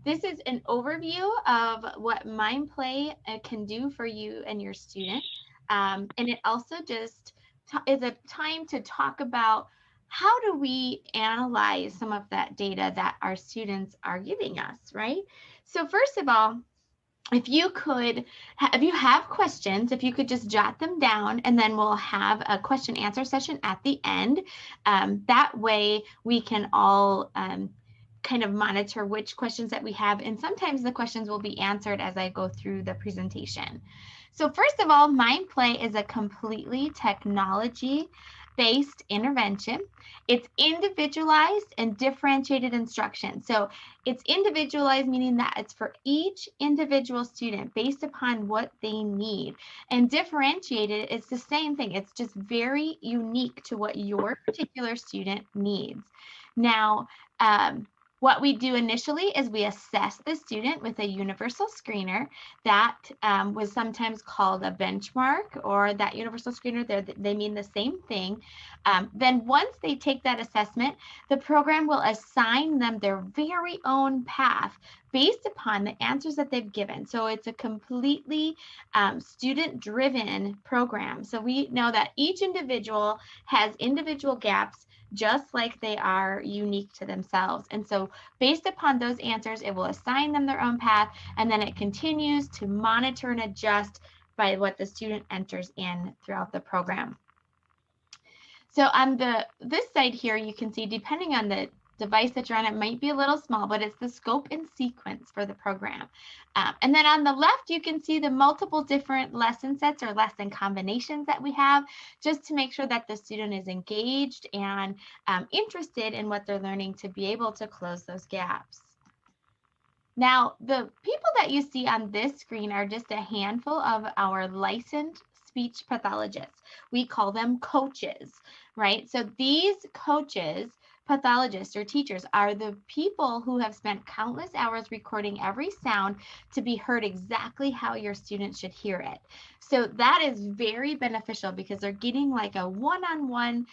This is an overview of what MindPlay can do for you and your student. And it also just is a time to talk about how do we analyze some of that data that our students are giving us, right? So first of all, if you could, if you have questions, if you could just jot them down, and then we'll have a question answer session at the end. That way we can all kind of monitor which questions that we have, and sometimes the questions will be answered as I go through the presentation. So first of all, MindPlay is a completely technology based intervention. It's individualized and differentiated instruction. So it's individualized, meaning that it's for each individual student based upon what they need. And differentiated, it's the same thing. It's just very unique to what your particular student needs. Now, what we do initially is we assess the student with a universal screener that was sometimes called a benchmark, or that universal screener, they mean the same thing. Then once they take that assessment, the program will assign them their very own path based upon the answers that they've given. So it's a completely student-driven program. So we know that each individual has individual gaps, just like they are unique to themselves. And so based upon those answers, it will assign them their own path, and then it continues to monitor and adjust by what the student enters in throughout the program. So on this side here, you can see, depending on the device that you're on, it might be a little small, but it's the scope and sequence for the program. And then on the left, you can see the multiple different lesson sets or lesson combinations that we have, just to make sure that the student is engaged and interested in what they're learning to be able to close those gaps. Now, the people that you see on this screen are just a handful of our licensed speech pathologists. We call them coaches, right? So these coaches, pathologists or teachers, are the people who have spent countless hours recording every sound to be heard exactly how your students should hear it. So that is very beneficial because they're getting like a one-on-one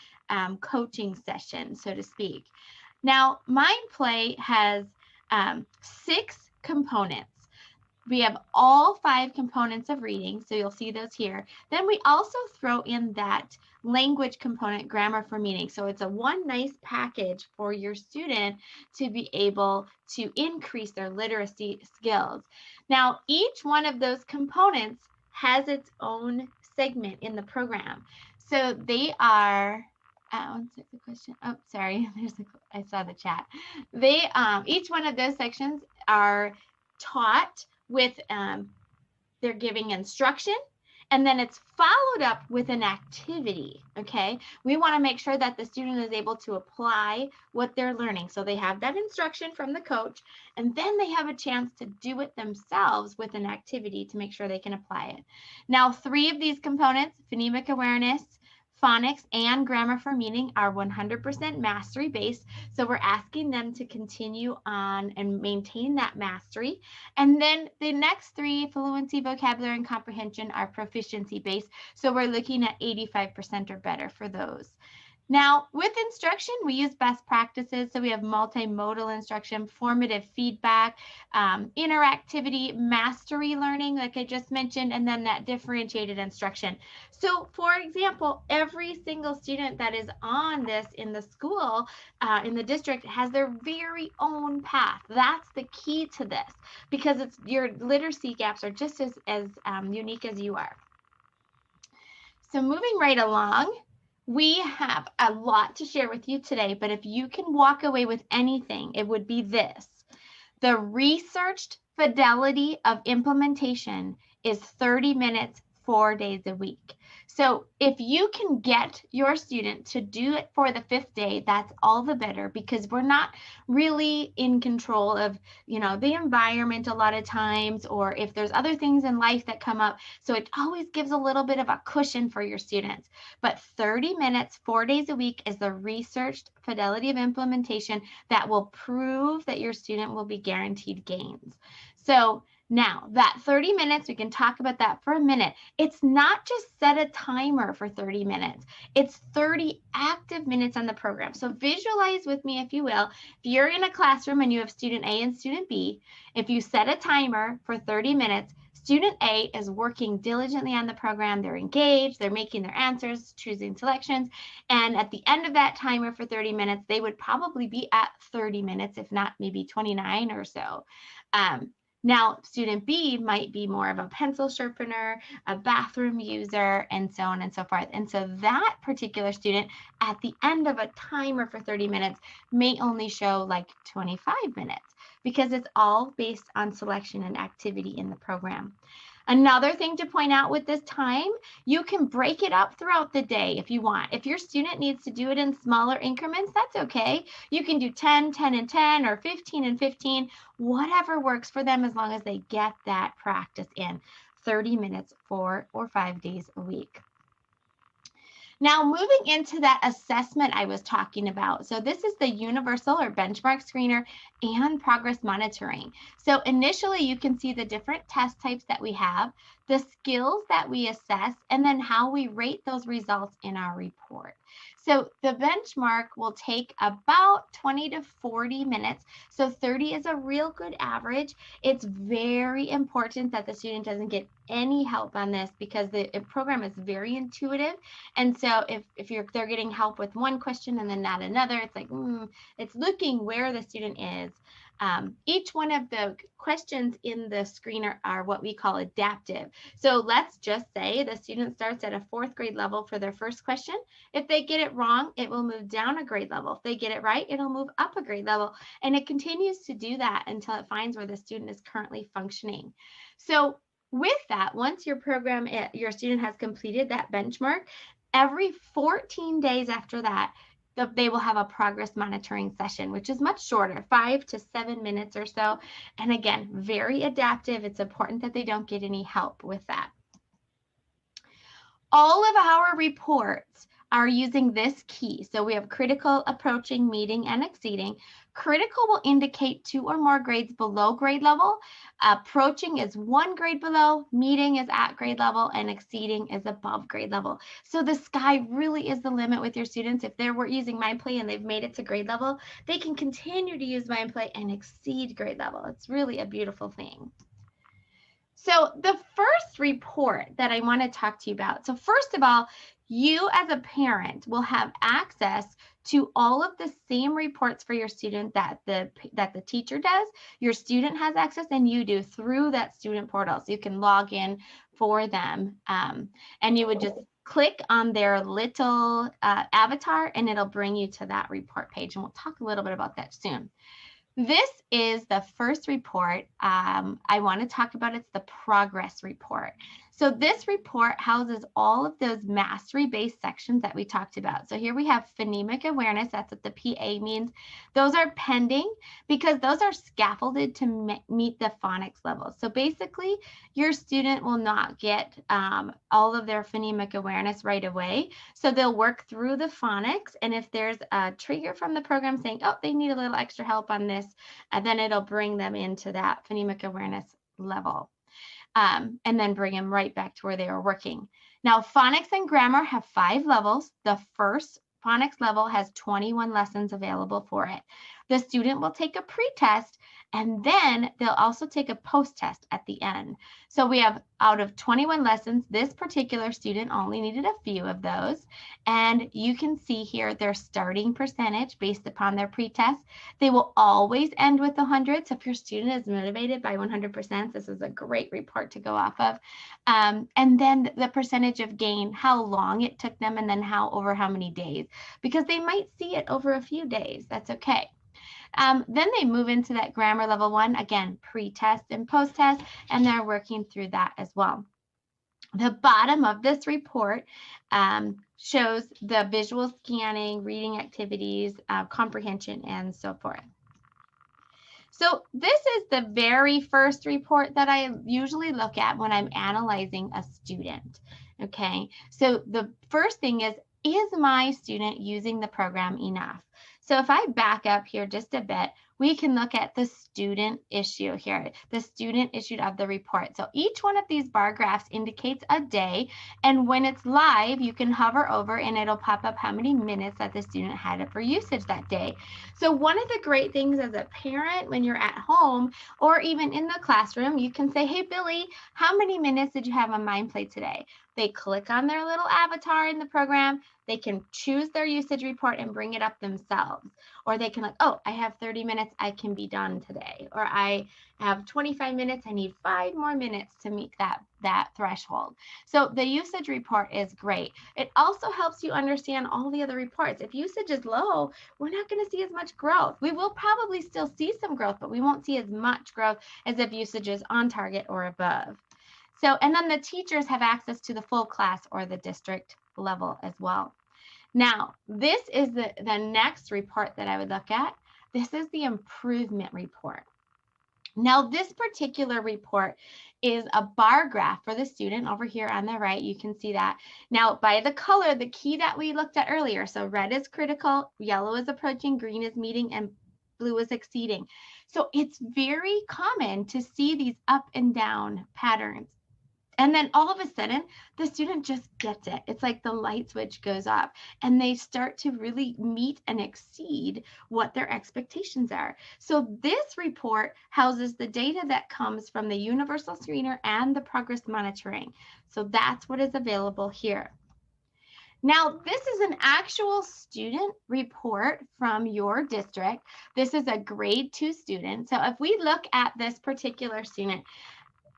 coaching session, so to speak. Now, MindPlay has 6 components. We have all 5 components of reading, so you'll see those here. Then we also throw in that language component, grammar for meaning. So it's a one nice package for your student to be able to increase their literacy skills. Now, each one of those components has its own segment in the program. So they are, one second, question. Oh, sorry. I saw the chat. They each one of those sections are taught with they're giving instruction, and then it's followed up with an activity. Okay, we want to make sure that the student is able to apply what they're learning. So they have that instruction from the coach, and then they have a chance to do it themselves with an activity to make sure they can apply it. Now, 3 of these components, phonemic awareness, phonics, and grammar for meaning, are 100% mastery based. So we're asking them to continue on and maintain that mastery. And then the next 3, fluency, vocabulary, and comprehension, are proficiency based. So we're looking at 85% or better for those. Now, with instruction, we use best practices. So we have multimodal instruction, formative feedback, interactivity, mastery learning, like I just mentioned, and then that differentiated instruction. So, for example, every single student that is on this in the school, in the district, has their very own path. That's the key to this, because it's your literacy gaps are just as unique as you are. So moving right along, we have a lot to share with you today, but if you can walk away with anything, it would be this. The researched fidelity of implementation is 30 minutes, 4 days a week. So if you can get your student to do it for the 5th day, that's all the better, because we're not really in control of, the environment a lot of times, or if there's other things in life that come up. So it always gives a little bit of a cushion for your students. But 30 minutes, 4 days a week is the researched fidelity of implementation that will prove that your student will be guaranteed gains. So Now, that 30 minutes, we can talk about that for a minute. It's not just set a timer for 30 minutes. It's 30 active minutes on the program. So visualize with me, if you will. If you're in a classroom and you have student A and student B, if you set a timer for 30 minutes, student A is working diligently on the program. They're engaged, they're making their answers, choosing selections. And at the end of that timer for 30 minutes, they would probably be at 30 minutes, if not maybe 29 or so. Now, student B might be more of a pencil sharpener, a bathroom user, and so on and so forth. And so that particular student at the end of a timer for 30 minutes may only show like 25 minutes because it's all based on selection and activity in the program. Another thing to point out with this time, you can break it up throughout the day if you want. If your student needs to do it in smaller increments, that's okay. You can do 10, 10, and 10, or 15 and 15, whatever works for them as long as they get that practice in 30 minutes, 4 or 5 days a week. Now, moving into that assessment I was talking about. So this is the universal or benchmark screener and progress monitoring. So initially, you can see the different test types that we have, the skills that we assess, and then how we rate those results in our report. So the benchmark will take about 20 to 40 minutes. So 30 is a real good average. It's very important that the student doesn't get any help on this because the program is very intuitive. And so if they're getting help with one question and then not another, it's like, it's looking where the student is. Each one of the questions in the screener are what we call adaptive. So let's just say the student starts at a 4th grade level for their first question. If they get it wrong, it will move down a grade level. If they get it right, it'll move up a grade level. And it continues to do that until it finds where the student is currently functioning. So with that, once your student has completed that benchmark, every 14 days after that, they will have a progress monitoring session, which is much shorter, 5 to 7 minutes or so. And again, very adaptive. It's important that they don't get any help with that. All of our reports are using this key. So we have critical, approaching, meeting, and exceeding. Critical will indicate 2 or more grades below grade level. Approaching is 1 grade below, meeting is at grade level, and exceeding is above grade level. So the sky really is the limit with your students. If they're using MindPlay and they've made it to grade level, they can continue to use MindPlay and exceed grade level. It's really a beautiful thing. So the first report that I want to talk to you about. So first of all, you as a parent will have access to all of the same reports for your student that the teacher does. Your student has access and you do through that student portal. So you can log in for them and you would just click on their little avatar and it'll bring you to that report page. And we'll talk a little bit about that soon. This is the first report I want to talk about. It's the progress report. So this report houses all of those mastery-based sections that we talked about. So here we have phonemic awareness. That's what the PA means. Those are pending because those are scaffolded to meet the phonics level. So basically, your student will not get all of their phonemic awareness right away. So they'll work through the phonics. And if there's a trigger from the program saying, oh, they need a little extra help on this, then it'll bring them into that phonemic awareness level. And then bring them right back to where they are working. Now, phonics and grammar have 5 levels. The first phonics level has 21 lessons available for it. The student will take a pre-test and then they'll also take a post-test at the end. So we have out of 21 lessons, this particular student only needed a few of those. And you can see here their starting percentage based upon their pre-test. They will always end with 100. So if your student is motivated by 100%, this is a great report to go off of. And then the percentage of gain, how long it took them, and then over how many days, because they might see it over a few days. That's okay. Then they move into that grammar level 1, again, pre-test and post-test, and they're working through that as well. The bottom of this report shows the visual scanning, reading activities, comprehension, and so forth. So this is the very first report that I usually look at when I'm analyzing a student. Okay, so the first thing is my student using the program enough? So if I back up here just a bit, we can look at the student issue here, the student issued of the report. So each one of these bar graphs indicates a day, and when it's live, you can hover over and it'll pop up how many minutes that the student had it for usage that day. So one of the great things as a parent when you're at home or even in the classroom, you can say, hey, Billy, how many minutes did you have on MindPlay today? They click on their little avatar in the program. They can choose their usage report and bring it up themselves. Or they can like, oh, I have 30 minutes, I can be done today. Or I have 25 minutes, I need 5 more minutes to meet that threshold. So the usage report is great. It also helps you understand all the other reports. If usage is low, we're not going to see as much growth. We will probably still see some growth, but we won't see as much growth as if usage is on target or above. So, and then the teachers have access to the full class or the district level as well. Now, this is the next report that I would look at. This is the improvement report. Now, this particular report is a bar graph for the student over here on the right. You can see that. Now, by the color, the key that we looked at earlier. So red is critical, yellow is approaching, green is meeting, and blue is exceeding. So it's very common to see these up and down patterns. And then all of a sudden, the student just gets it. It's like the light switch goes up and they start to really meet and exceed what their expectations are. So this report houses the data that comes from the universal screener and the progress monitoring. So that's what is available here. Now, this is an actual student report from your district. This is a grade 2 student. So if we look at this particular student,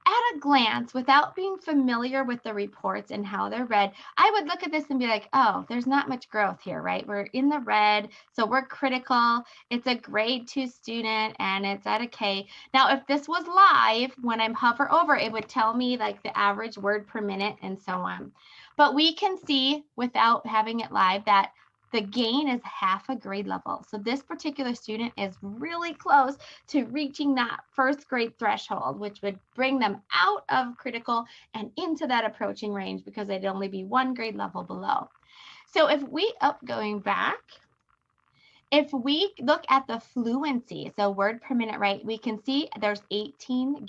at a glance, without being familiar with the reports and how they're read, I would look at this and be like, oh, there's not much growth here, right? We're in the red, so we're critical. It's a grade 2 student and it's at a K. Now, if this was live, when I hover over, it would tell me like the average word per minute and so on. But we can see without having it live that the gain is half a grade level. So this particular student is really close to reaching that first grade threshold, which would bring them out of critical and into that approaching range because they'd only be 1 grade level below. So if we, going back, if we look at the fluency, so word per minute, right, we can see there's 18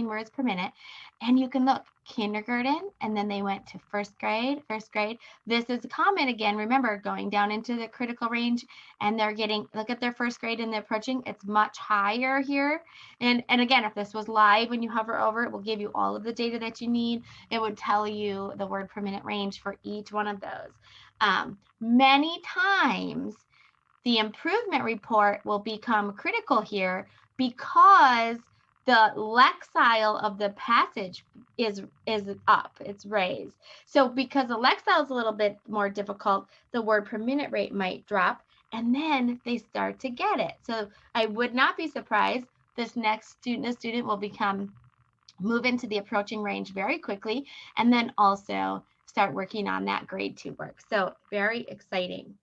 words per minute. And you can look kindergarten, and then they went to first grade. This is common again, remember, going down into the critical range, and they're getting, look at their first grade and the approaching, it's much higher here. And again, if this was live, when you hover over, it will give you all of the data that you need. It would tell you the word per minute range for each one of those. Many times, the improvement report will become critical here because the lexile of the passage is up, it's raised. So because the lexile is a little bit more difficult, the word per minute rate might drop, and then they start to get it. So I would not be surprised this next student will move into the approaching range very quickly, and then also start working on that grade 2 work. So very exciting.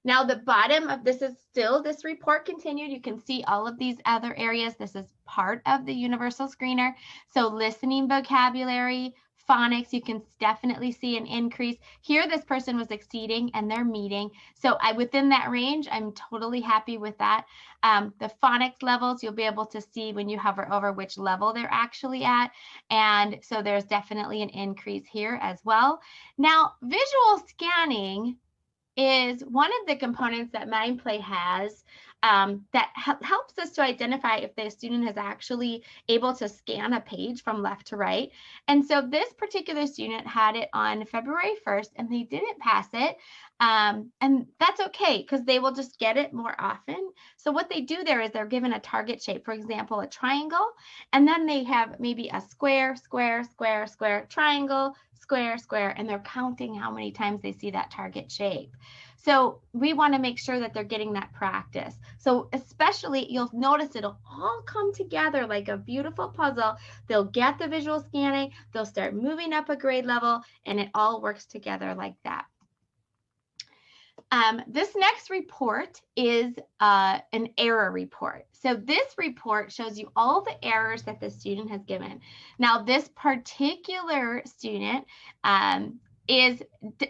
Now, the bottom of this is still this report continued. You can see all of these other areas. This is part of the universal screener. So listening vocabulary, phonics, you can definitely see an increase. Here, this person was exceeding and they're meeting. So within that range, I'm totally happy with that. The phonics levels, you'll be able to see when you hover over which level they're actually at. And so there's definitely an increase here as well. Now, visual scanning is one of the components that MindPlay has that helps us to identify if the student is actually able to scan a page from left to right. And so this particular student had it on February 1st and they didn't pass it. And that's okay because they will just get it more often. So what they do there is they're given a target shape, for example, a triangle, and then they have maybe a square, square, square, square, triangle, square, square, and they're counting how many times they see that target shape. So we want to make sure that they're getting that practice. So especially, you'll notice it'll all come together like a beautiful puzzle. They'll get the visual scanning, they'll start moving up a grade level, and it all works together like that. This next report is an error report. So this report shows you all the errors that the student has given. Now, this particular student is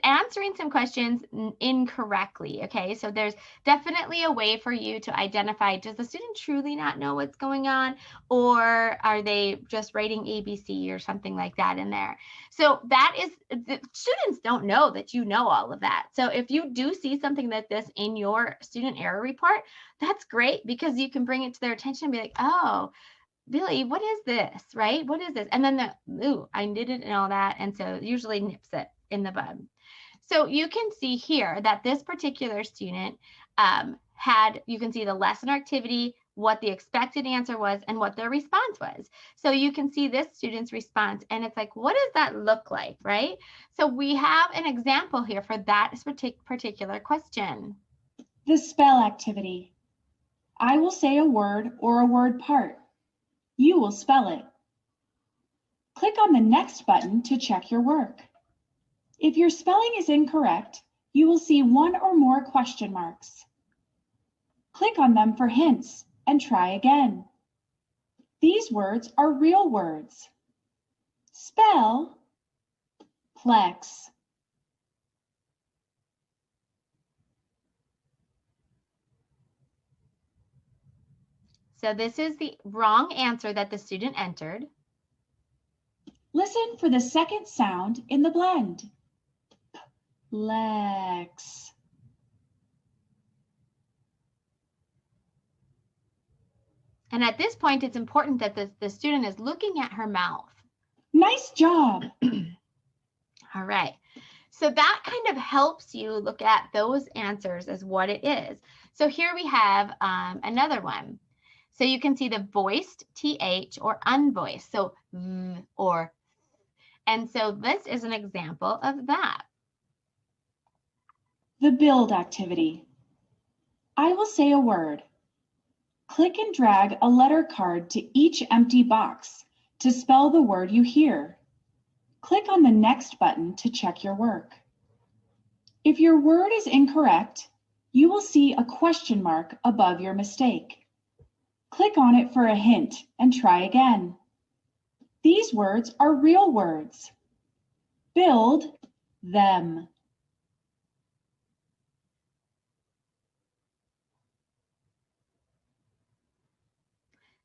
answering some questions incorrectly, okay? So there's definitely a way for you to identify, does the student truly not know what's going on, or are they just writing ABC or something like that in there? So that is, the students don't know that you know all of that. So if you do see something like this in your student error report, that's great, because you can bring it to their attention and be like, oh, Billy, what is this, right? What is this? And then ooh, I didn't know that. And so usually nips it in the bud. So you can see here that this particular student you can see the lesson or activity, what the expected answer was, and what their response was. So you can see this student's response, and it's like, what does that look like, right? So we have an example here for that particular question. The spell activity. I will say a word or a word part. You will spell it. Click on the next button to check your work. If your spelling is incorrect, you will see one or more question marks. Click on them for hints and try again. These words are real words. Spell plex. So this is the wrong answer that the student entered. Listen for the second sound in the blend. Plex. And at this point, it's important that the student is looking at her mouth. Nice job. All right. So that kind of helps you look at those answers as what it is. So here we have another one. So you can see the voiced TH or unvoiced, so v or, and so this is an example of that. The build activity. I will say a word. Click and drag a letter card to each empty box to spell the word you hear. Click on the next button to check your work. If your word is incorrect, you will see a question mark above your mistake. Click on it for a hint and try again. These words are real words. Build them.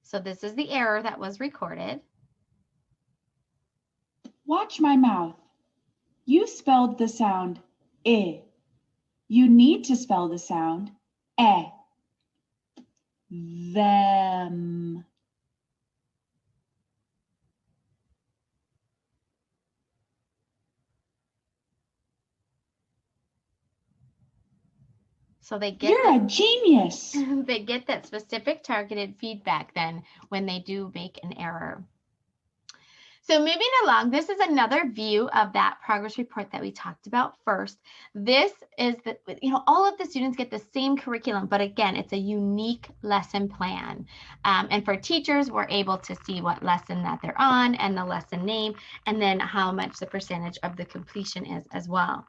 So this is the error that was recorded. Watch my mouth. You spelled the sound I. You need to spell the sound E. Them. So they get You're a genius. They get that specific targeted feedback then when they do make an error. So moving along, this is another view of that progress report that we talked about first. This is the, all of the students get the same curriculum, but again, it's a unique lesson plan. And for teachers, we're able to see what lesson that they're on and the lesson name, and then how much the percentage of the completion is as well.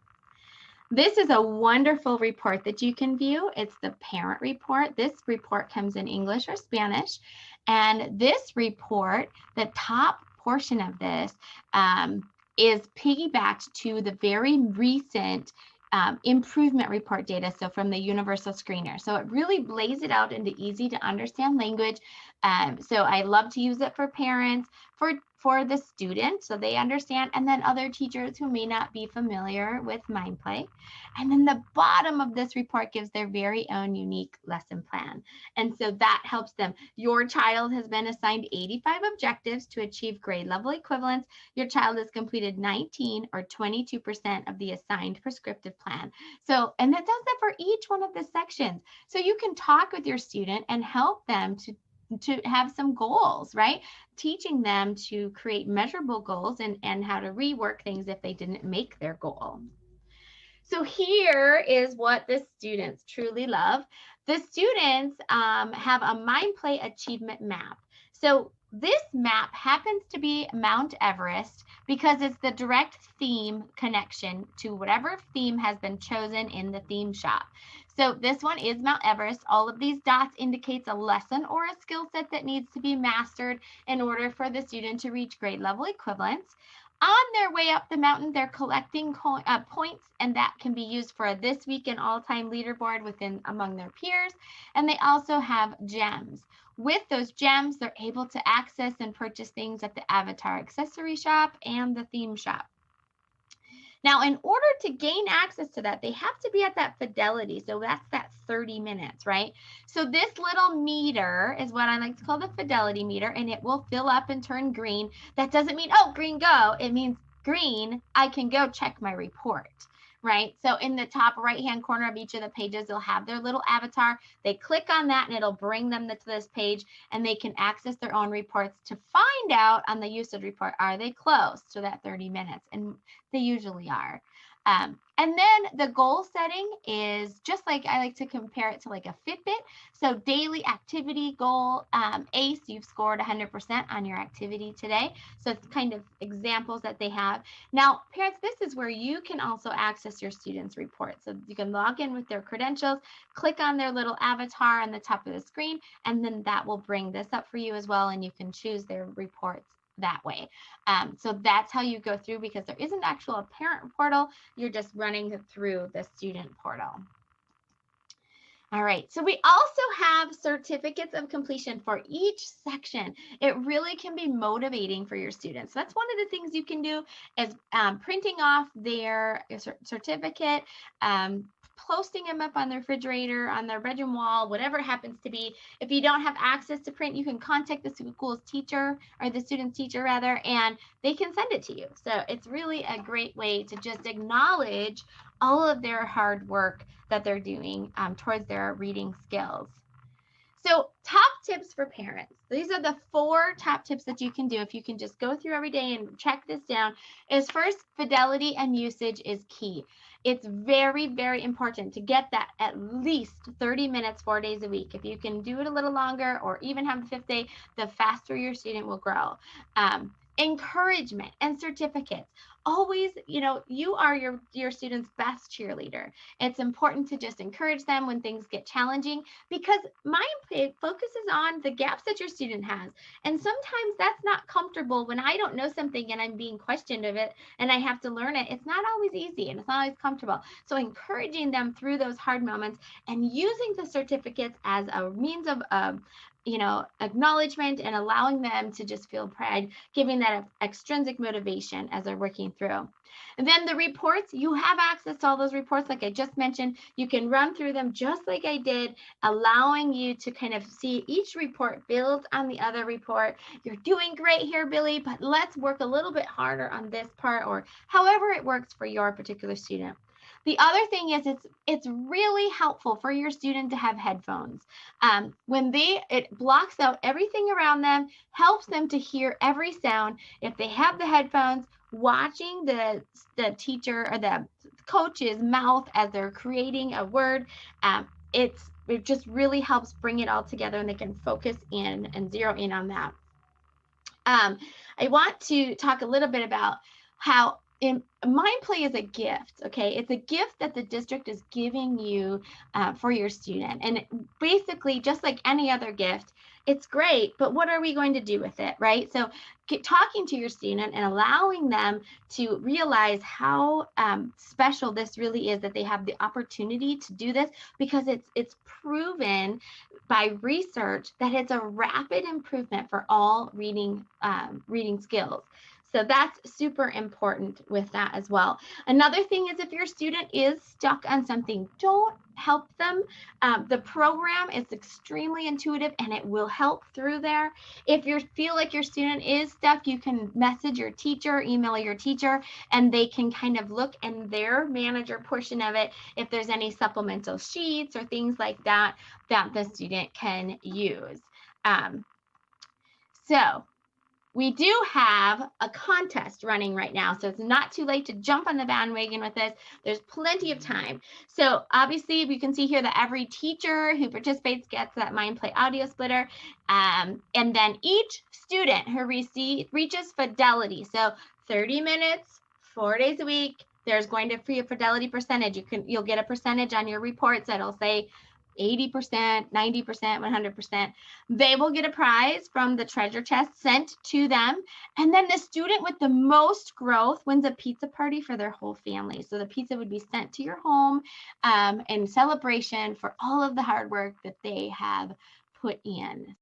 This is a wonderful report that you can view. It's the parent report. This report comes in English or Spanish. And this report, the top portion of this is piggybacked to the very recent improvement report data, so from the universal screener. So it really lays it out into easy to understand language. So I love to use it for parents, for the students, so they understand, and then other teachers who may not be familiar with MindPlay. And then the bottom of this report gives their very own unique lesson plan. And so that helps them. Your child has been assigned 85 objectives to achieve grade level equivalence. Your child has completed 19 or 22% of the assigned prescriptive plan. So, and that does that for each one of the sections. So you can talk with your student and help them to have some goals, right? Teaching them to create measurable goals and how to rework things if they didn't make their goal. So here is what the students truly love. The students have a MindPlay achievement map. So this map happens to be Mount Everest because it's the direct theme connection to whatever theme has been chosen in the theme shop. So this one is Mount Everest. All of these dots indicates a lesson or a skill set that needs to be mastered in order for the student to reach grade level equivalence. On their way up the mountain, they're collecting points, and that can be used for a this week and all-time leaderboard among their peers. And they also have gems. With those gems, they're able to access and purchase things at the Avatar Accessory Shop and the Theme Shop. Now, in order to gain access to that, they have to be at that fidelity. So that's that 30 minutes, right? So this little meter is what I like to call the fidelity meter, and it will fill up and turn green. That doesn't mean, oh, green, go. It means green, I can go check my report, right? So in the top right-hand corner of each of the pages, they'll have their little avatar. They click on that and it'll bring them to this page, and they can access their own reports to find out on the usage report, are they close to that 30 minutes? And they usually are. And then the goal setting is just like, I like to compare it to like a Fitbit. So daily activity goal, ACE, you've scored 100% on your activity today. So it's kind of examples that they have. Now, parents, this is where you can also access your students' reports. So you can log in with their credentials, click on their little avatar on the top of the screen, and then that will bring this up for you as well, and you can choose their reports that way. So that's how you go through, because there isn't actual a parent portal. You're just running through the student portal. All right, so we also have certificates of completion for each section. It really can be motivating for your students. That's one of the things you can do, is printing off their certificate, posting them up on the refrigerator, on their bedroom wall, whatever it happens to be. If you don't have access to print, you can contact the school's teacher, or the student's teacher rather, and they can send it to you. So it's really a great way to just acknowledge all of their hard work that they're doing towards their reading skills. So top tips for parents. These are the 4 top tips that you can do if you can just go through every day and check this down. Is first, fidelity and usage is key. It's very, very important to get that at least 30 minutes, 4 days a week. If you can do it a little longer, or even have the 5th day, the faster your student will grow. Encouragement and certificates. Always, you are your student's best cheerleader. It's important to just encourage them when things get challenging, because MindPlay focuses on the gaps that your student has. And sometimes that's not comfortable. When I don't know something and I'm being questioned of it and I have to learn it, it's not always easy and it's not always comfortable. So encouraging them through those hard moments and using the certificates as a means of acknowledgement, and allowing them to just feel pride, giving that extrinsic motivation as they're working through. And then the reports, you have access to all those reports. Like I just mentioned, you can run through them just like I did, allowing you to kind of see each report build on the other report. You're doing great here, Billy, but let's work a little bit harder on this part, or however it works for your particular student. The other thing is, it's really helpful for your student to have headphones. It blocks out everything around them, helps them to hear every sound. If they have the headphones, watching the teacher or the coach's mouth as they're creating a word, it just really helps bring it all together, and they can focus in and zero in on that. I want to talk a little bit about how MindPlay is a gift, okay? It's a gift that the district is giving you for your student. And basically, just like any other gift, it's great, but what are we going to do with it, right? So talking to your student and allowing them to realize how special this really is, that they have the opportunity to do this, because it's proven by research that it's a rapid improvement for all reading skills. So that's super important with that as well. Another thing is, if your student is stuck on something, don't help them. The program is extremely intuitive and it will help through there. If you feel like your student is stuck, you can message your teacher, email your teacher, and they can kind of look in their manager portion of it if there's any supplemental sheets or things like that that the student can use. So we do have a contest running right now, so it's not too late to jump on the bandwagon with this. There's plenty of time. So obviously, we can see here that every teacher who participates gets that MindPlay audio splitter, and then each student who reaches fidelity, so 30 minutes, 4 days a week, there's going to be a fidelity percentage. You'll get a percentage on your reports that'll say 80%, 90%, 100%, they will get a prize from the treasure chest sent to them. And then the student with the most growth wins a pizza party for their whole family. So the pizza would be sent to your home in celebration for all of the hard work that they have put in.